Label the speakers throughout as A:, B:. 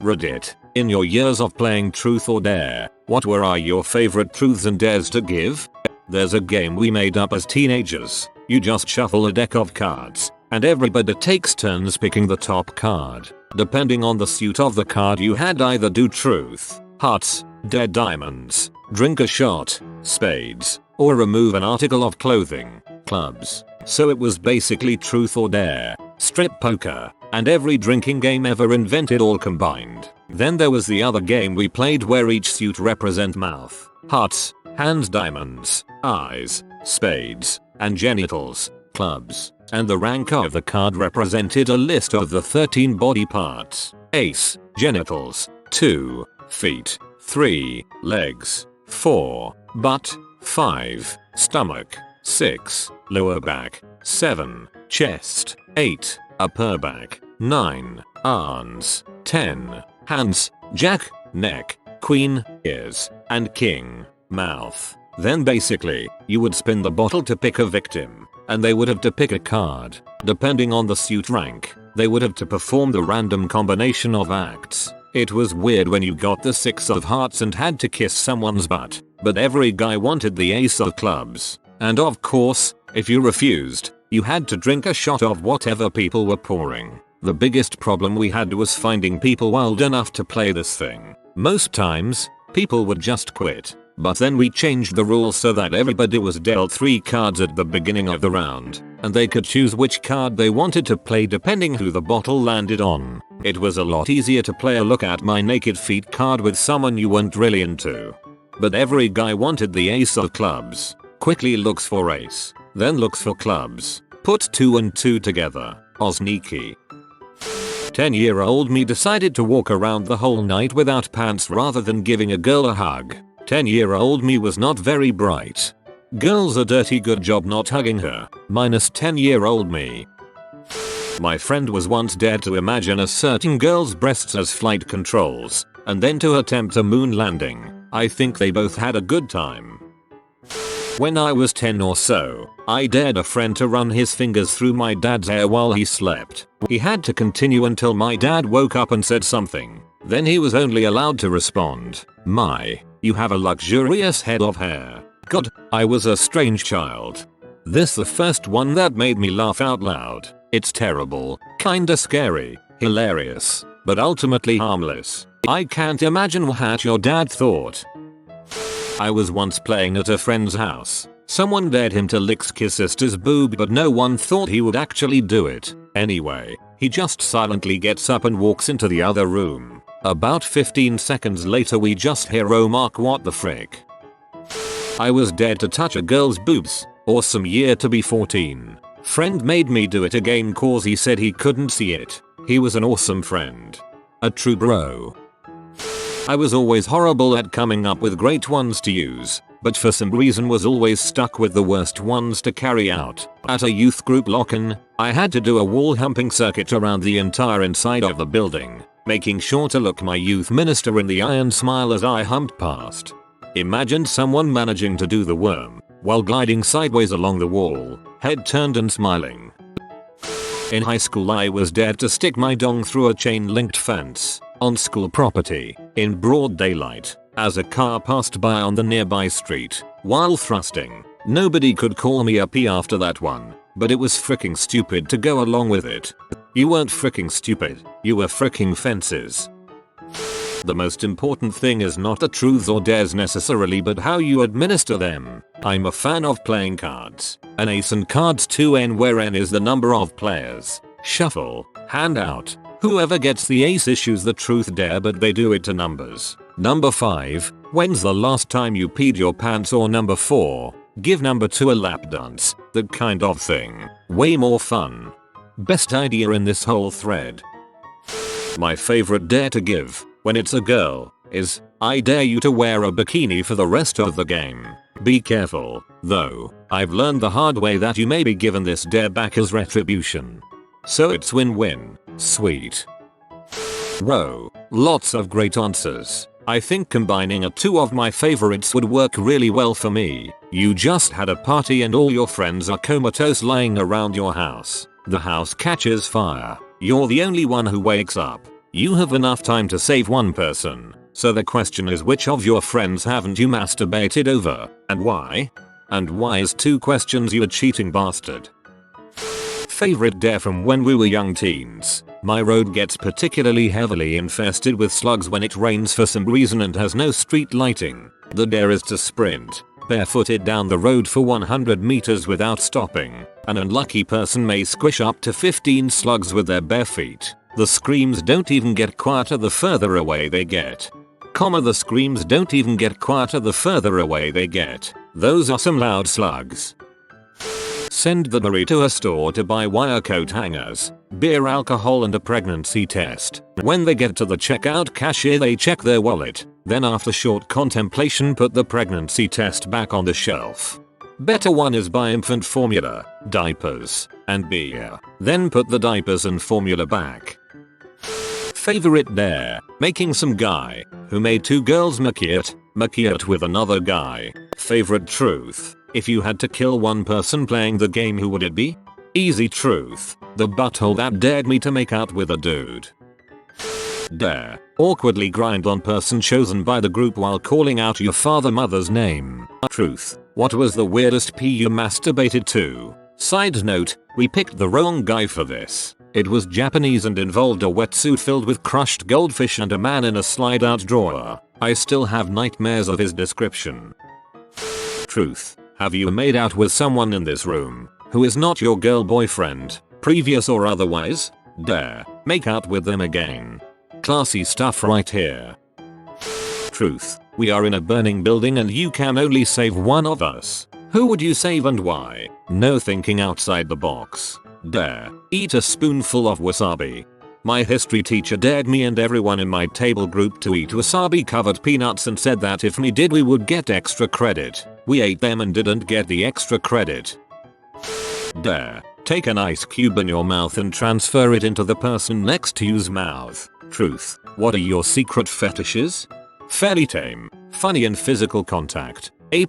A: Reddit, in your years of playing Truth or Dare, what were your favorite truths and dares to give? There's a game we made up as teenagers. You just shuffle a deck of cards, and everybody takes turns picking the top card. Depending on the suit of the card, you had either do truth, hearts, dare diamonds, drink a shot, spades, or remove an article of clothing, clubs. So it was basically truth or dare, strip poker, and every drinking game ever invented all combined. Then there was the other game we played where each suit represent mouth, hearts, hands, diamonds, eyes, spades, and genitals, clubs, and the rank of the card represented a list of the 13 body parts: ace, genitals, 2, feet, 3, legs, 4, butt, 5, stomach, 6, lower back, 7, chest, 8, upper back, 9, arms, 10, hands, jack, neck, queen, ears, and king, mouth. Then basically, you would spin the bottle to pick a victim, and they would have to pick a card. Depending on the suit rank, they would have to perform the random combination of acts. It was weird when you got the 6 of hearts and had to kiss someone's butt, but every guy wanted the ace of clubs. And of course, if you refused, you had to drink a shot of whatever people were pouring. The biggest problem we had was finding people wild enough to play this thing. Most times, people would just quit. But then we changed the rules so that everybody was dealt 3 cards at the beginning of the round, and they could choose which card they wanted to play depending who the bottle landed on. It was a lot easier to play a look at my naked feet card with someone you weren't really into. But every guy wanted the ace of clubs. Quickly looks for ace, then looks for clubs. Put 2 and 2 together. Sneaky. 10-year-old me decided to walk around the whole night without pants rather than giving a girl a hug. 10-year-old me was not very bright. Girls a dirty good job not hugging her, minus 10-year-old me. My friend was once dared to imagine a certain girl's breasts as flight controls, and then to attempt a moon landing. I think they both had a good time. When I was 10 or so, I dared a friend to run his fingers through my dad's hair while he slept. He had to continue until my dad woke up and said something. Then he was only allowed to respond, "My, you have a luxurious head of hair." God, I was a strange child. This the first one that made me laugh out loud. It's terrible, kinda scary, hilarious, but ultimately harmless. I can't imagine what your dad thought. I was once playing at a friend's house. Someone dared him to lick his sister's boob, but no one thought he would actually do it. Anyway, he just silently gets up and walks into the other room. About 15 seconds later we just hear, "Oh Mark, what the frick." I was dared to touch a girl's boobs. Awesome year to be 14. Friend made me do it again cause he said he couldn't see it. He was an awesome friend. A true bro. I was always horrible at coming up with great ones to use, but for some reason was always stuck with the worst ones to carry out. At a youth group lock-in, I had to do a wall humping circuit around the entire inside of the building, making sure to look my youth minister in the eye and smile as I humped past. Imagine someone managing to do the worm while gliding sideways along the wall, head turned and smiling. In high school I was dared to stick my dong through a chain-linked fence on school property in broad daylight as a car passed by on the nearby street while thrusting. Nobody could call me a P after that one, but it was freaking stupid to go along with it. You weren't freaking stupid, you were freaking fences. The most important thing is not the truths or dares necessarily, but how you administer them. I'm a fan of playing cards. An ace and cards 2n, where n is the number of players. Shuffle, hand out. Whoever gets the ace issues the truth dare, but they do it to numbers. Number 5, when's the last time you peed your pants? Or number 4, give number 2 a lap dance. That kind of thing. Way more fun. Best idea in this whole thread. My favorite dare to give, when it's a girl, is, I dare you to wear a bikini for the rest of the game. Be careful, though, I've learned the hard way that you may be given this dare back as retribution. So it's win-win. Sweet. Row. Lots of great answers. I think combining 2 of my favorites would work really well for me. You just had a party and all your friends are comatose lying around your house. The house catches fire. You're the only one who wakes up. You have enough time to save one person. So the question is, which of your friends haven't you masturbated over, and why? And why is 2 questions, you a cheating bastard. Favorite dare from when we were young teens. My road gets particularly heavily infested with slugs when it rains for some reason and has no street lighting. The dare is to sprint barefooted down the road for 100 meters without stopping. An unlucky person may squish up to 15 slugs with their bare feet. The screams don't even get quieter the further away they get. The screams don't even get quieter the further away they get. Those are some loud slugs. Send the Marie to a store to buy wire coat hangers, beer, alcohol and a pregnancy test. When they get to the checkout cashier they check their wallet. Then after short contemplation put the pregnancy test back on the shelf. Better one is buy infant formula, diapers, and beer. Then put the diapers and formula back. Favorite dare. Making some guy who made 2 girls maquillate with another guy. Favorite truth. If you had to kill one person playing the game, who would it be? Easy truth. The butthole that dared me to make out with a dude. Dare. Awkwardly grind on person chosen by the group while calling out your mother's name. Truth. What was the weirdest pee you masturbated to? Side note, we picked the wrong guy for this. It was Japanese and involved a wetsuit filled with crushed goldfish and a man in a slide-out drawer. I still have nightmares of his description. Truth. Have you made out with someone in this room who is not your girl boyfriend, previous or otherwise? Dare. Make out with them again. Classy stuff right here. Truth. We are in a burning building and you can only save one of us. Who would you save and why? No thinking outside the box. Dare. Eat a spoonful of wasabi. My history teacher dared me and everyone in my table group to eat wasabi covered peanuts and said that if we did we would get extra credit. We ate them and didn't get the extra credit. Dare. Take an ice cube in your mouth and transfer it into the person next to you's mouth. Truth. What are your secret fetishes? Fairly tame, funny and physical contact. A+.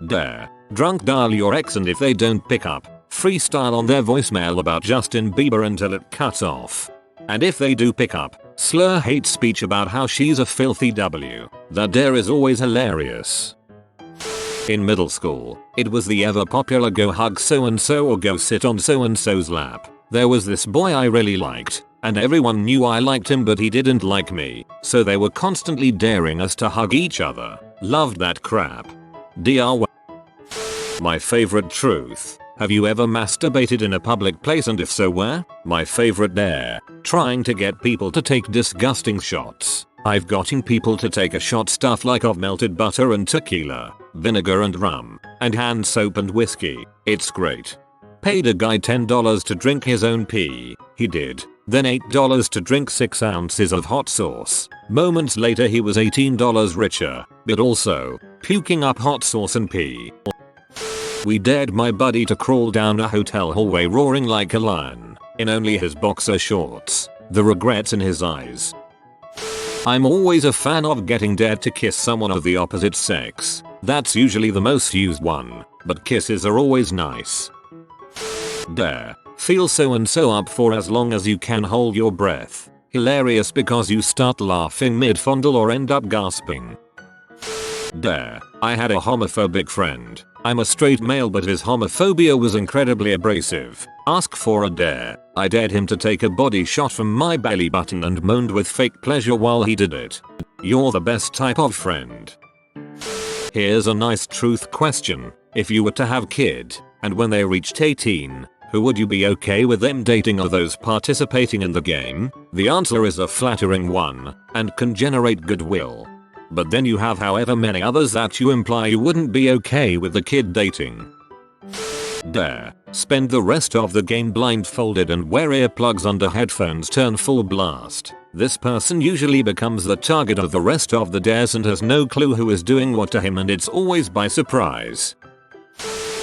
A: Dare. Drunk dial your ex and if they don't pick up, freestyle on their voicemail about Justin Bieber until it cuts off. And if they do pick up, slur hate speech about how she's a filthy W. The dare is always hilarious. In middle school, it was the ever popular go hug so and so or go sit on so and so's lap. There was this boy I really liked, and everyone knew I liked him but he didn't like me, so they were constantly daring us to hug each other. Loved that crap. DR. My favorite truth. Have you ever masturbated in a public place and if so where? My favorite dare. Trying to get people to take disgusting shots. I've gotten people to take a shot stuff like of melted butter and tequila, vinegar and rum, and hand soap and whiskey. It's great. Paid a guy $10 to drink his own pee. He did. Then $8 to drink 6 ounces of hot sauce. Moments later he was $18 richer, but also puking up hot sauce and pee. We dared my buddy to crawl down a hotel hallway roaring like a lion, in only his boxer shorts. The regrets in his eyes. I'm always a fan of getting dared to kiss someone of the opposite sex. That's usually the most used one, but kisses are always nice. Dare. Feel so and so up for as long as you can hold your breath. Hilarious because you start laughing mid-fondle or end up gasping. Dare. I had a homophobic friend. I'm a straight male but his homophobia was incredibly abrasive. Ask for a dare. I dared him to take a body shot from my belly button and moaned with fake pleasure while he did it. You're the best type of friend. Here's a nice truth question. If you were to have kid, and when they reached 18, who would you be okay with them dating or those participating in the game? The answer is a flattering one, and can generate goodwill. But then you have however many others that you imply you wouldn't be okay with the kid dating. Dare. Spend the rest of the game blindfolded and wear earplugs under headphones turn full blast. This person usually becomes the target of the rest of the dares and has no clue who is doing what to him and it's always by surprise.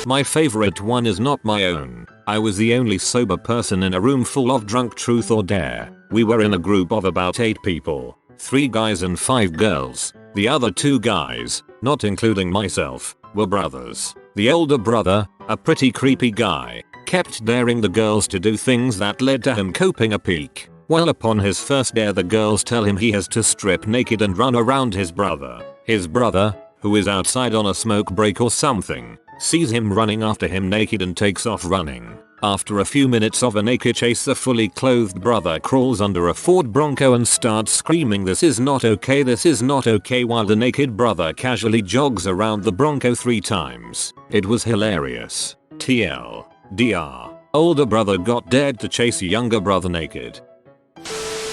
A: My favorite one is not my own. I was the only sober person in a room full of drunk truth or dare. We were in a group of about 8 people. 3 guys and 5 girls. The other 2 guys, not including myself, were brothers. The older brother, a pretty creepy guy, kept daring the girls to do things that led to him coping a peak. Well, upon his first dare, the girls tell him he has to strip naked and run around his brother. His brother, who is outside on a smoke break or something, sees him running after him naked and takes off running. After a few minutes of a naked chase, the fully clothed brother crawls under a Ford Bronco and starts screaming, "This is not okay, this is not okay," while the naked brother casually jogs around the Bronco 3 times. It was hilarious. TLDR. Older brother got dared to chase younger brother naked.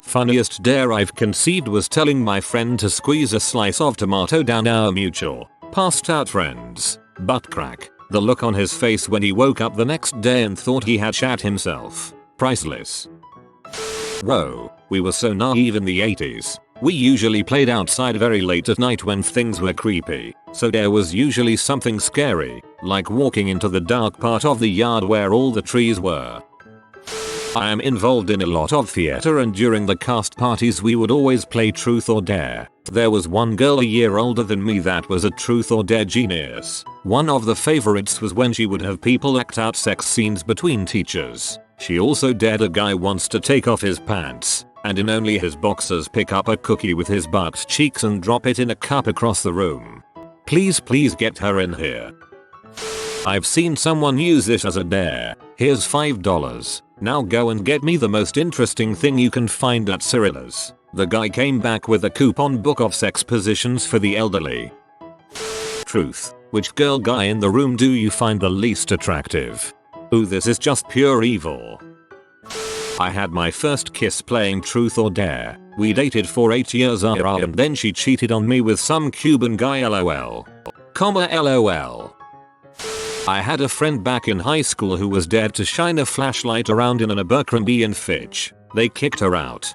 A: Funniest dare I've conceived was telling my friend to squeeze a slice of tomato down our mutual, passed out friend's butt crack. The look on his face when he woke up the next day and thought he had shat himself. Priceless. Whoa, we were so naive in the 80s. We usually played outside very late at night when things were creepy, so there was usually something scary, like walking into the dark part of the yard where all the trees were. I am involved in a lot of theater, and during the cast parties we would always play truth or dare. There was one girl a year older than me that was a truth or dare genius. One of the favorites was when she would have people act out sex scenes between teachers. She also dared a guy once to take off his pants, and in only his boxers pick up a cookie with his butt cheeks and drop it in a cup across the room. Please get her in here. I've seen someone use this as a dare. Here's $5. Now go and get me the most interesting thing you can find at Cyrilla's. The guy came back with a coupon book of sex positions for the elderly. Truth. Which girl guy in the room do you find the least attractive? Ooh, this is just pure evil. I had my first kiss playing truth or dare. We dated for 8 years and then she cheated on me with some Cuban guy, LOL. LOL. I had a friend back in high school who was dared to shine a flashlight around in an Abercrombie and Fitch. They kicked her out.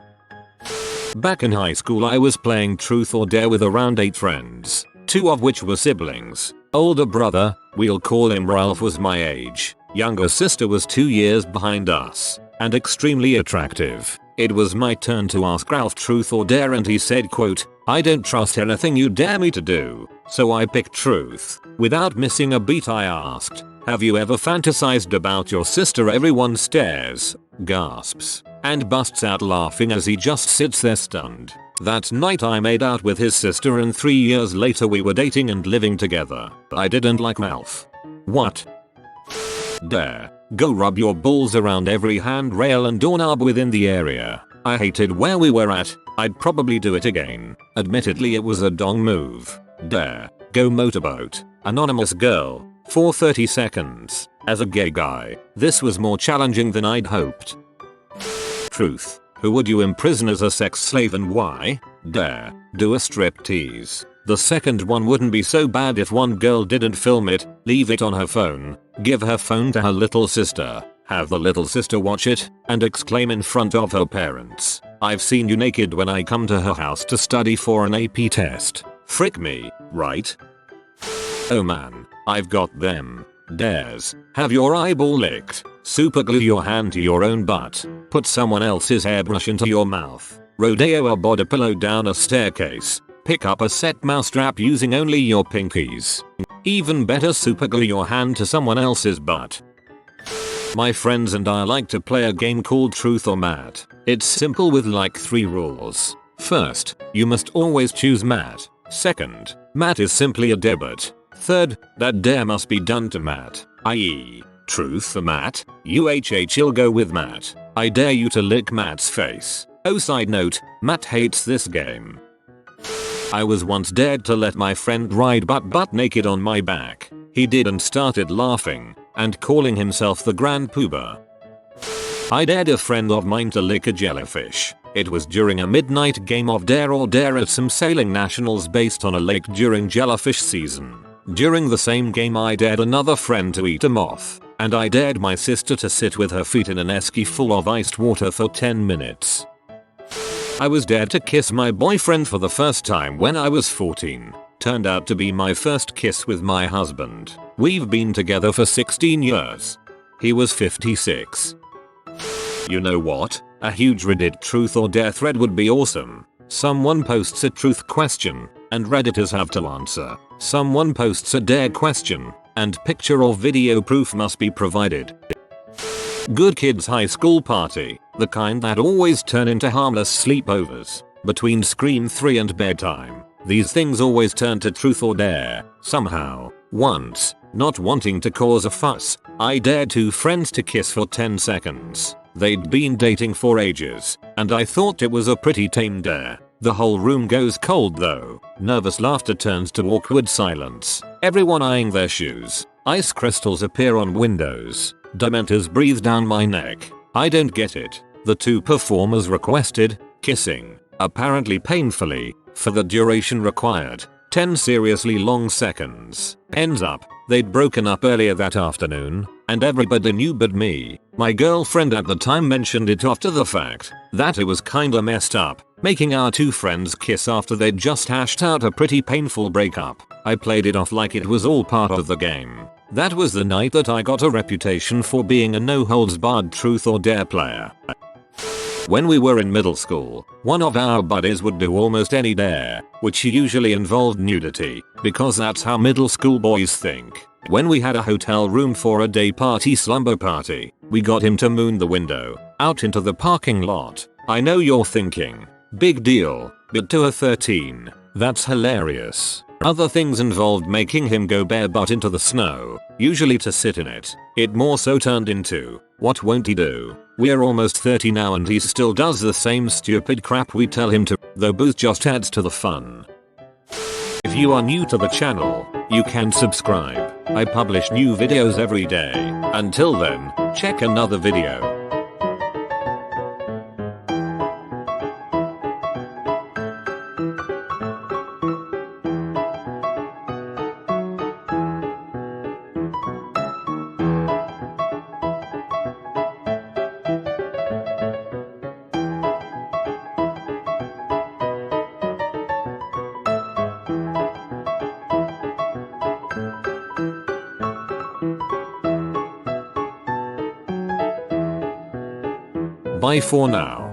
A: Back in high school I was playing truth or dare with around 8 friends, 2 of which were siblings. Older brother, we'll call him Ralph, was my age. Younger sister was 2 years behind us, and extremely attractive. It was my turn to ask Ralph truth or dare, and he said, quote, "I don't trust anything you dare me to do." So I picked truth. Without missing a beat I asked, "Have you ever fantasized about your sister?" Everyone stares, gasps, and busts out laughing as he just sits there stunned. That night I made out with his sister, and 3 years later we were dating and living together. I didn't like Ralph. What? Dare. Go rub your balls around every handrail and doorknob within the area. I hated where we were at. I'd probably do it again. Admittedly it was a dong move. Dare. Go motorboat. Anonymous girl. For 30 seconds. As a gay guy, this was more challenging than I'd hoped. Truth. Who would you imprison as a sex slave and why? Dare. Do a striptease. The second one wouldn't be so bad if one girl didn't film it, leave it on her phone, give her phone to her little sister, have the little sister watch it, and exclaim in front of her parents, "I've seen you naked," when I come to her house to study for an AP test. Frick me, right? Oh man, I've got them. Dares. Have your eyeball licked. Super glue your hand to your own butt. Put someone else's hairbrush into your mouth. Rodeo a body pillow down a staircase. Pick up a set mousetrap using only your pinkies. Even better, super glue your hand to someone else's butt. My friends and I like to play a game called Truth or Matt. It's simple with like 3 rules. First, you must always choose Matt. Second, Matt is simply a debit. Third, that dare must be done to Matt, i.e. truth for Matt, you'll go with Matt. I dare you to lick Matt's face. Oh, side note, Matt hates this game. I was once dared to let my friend ride butt naked on my back. He did and started laughing and calling himself the Grand Pooba. I dared a friend of mine to lick a jellyfish. It was during a midnight game of Dare or Dare at some sailing nationals based on a lake during jellyfish season. During the same game I dared another friend to eat a moth, and I dared my sister to sit with her feet in an esky full of iced water for 10 minutes. I was dared to kiss my boyfriend for the first time when I was 14. Turned out to be my first kiss with my husband. We've been together for 16 years. He was 56. You know what? A huge Reddit truth or dare thread would be awesome. Someone posts a truth question, and Redditors have to answer. Someone posts a dare question, and picture or video proof must be provided. Good kids high school party. The kind that always turn into harmless sleepovers. Between Scream 3 and bedtime, these things always turn to truth or dare, somehow. Once, not wanting to cause a fuss, I dared two friends to kiss for 10 seconds. They'd been dating for ages, and I thought it was a pretty tame dare. The whole room goes cold though. Nervous laughter turns to awkward silence. Everyone eyeing their shoes. Ice crystals appear on windows. Dementors breathe down my neck. I don't get it. The two performers requested kissing, apparently painfully, for the duration required. 10 seriously long seconds. Ends up, they'd broken up earlier that afternoon, and everybody knew but me. My girlfriend at the time mentioned it after the fact, that it was kinda messed up, making our two friends kiss after they'd just hashed out a pretty painful breakup. I played it off like it was all part of the game. That was the night that I got a reputation for being a no-holds-barred truth or dare player. When we were in middle school, one of our buddies would do almost any dare, which usually involved nudity, because that's how middle school boys think. When we had a hotel room for a day party slumber party, we got him to moon the window, out into the parking lot. I know you're thinking, big deal, but to a 13, that's hilarious. Other things involved making him go bare butt into the snow, usually to sit in it. It more so turned into, what won't he do? We're almost 30 now and he still does the same stupid crap we tell him to, though booze just adds to the fun. If you are new to the channel, you can subscribe. I publish new videos every day. Until then, check another video. Bye for now.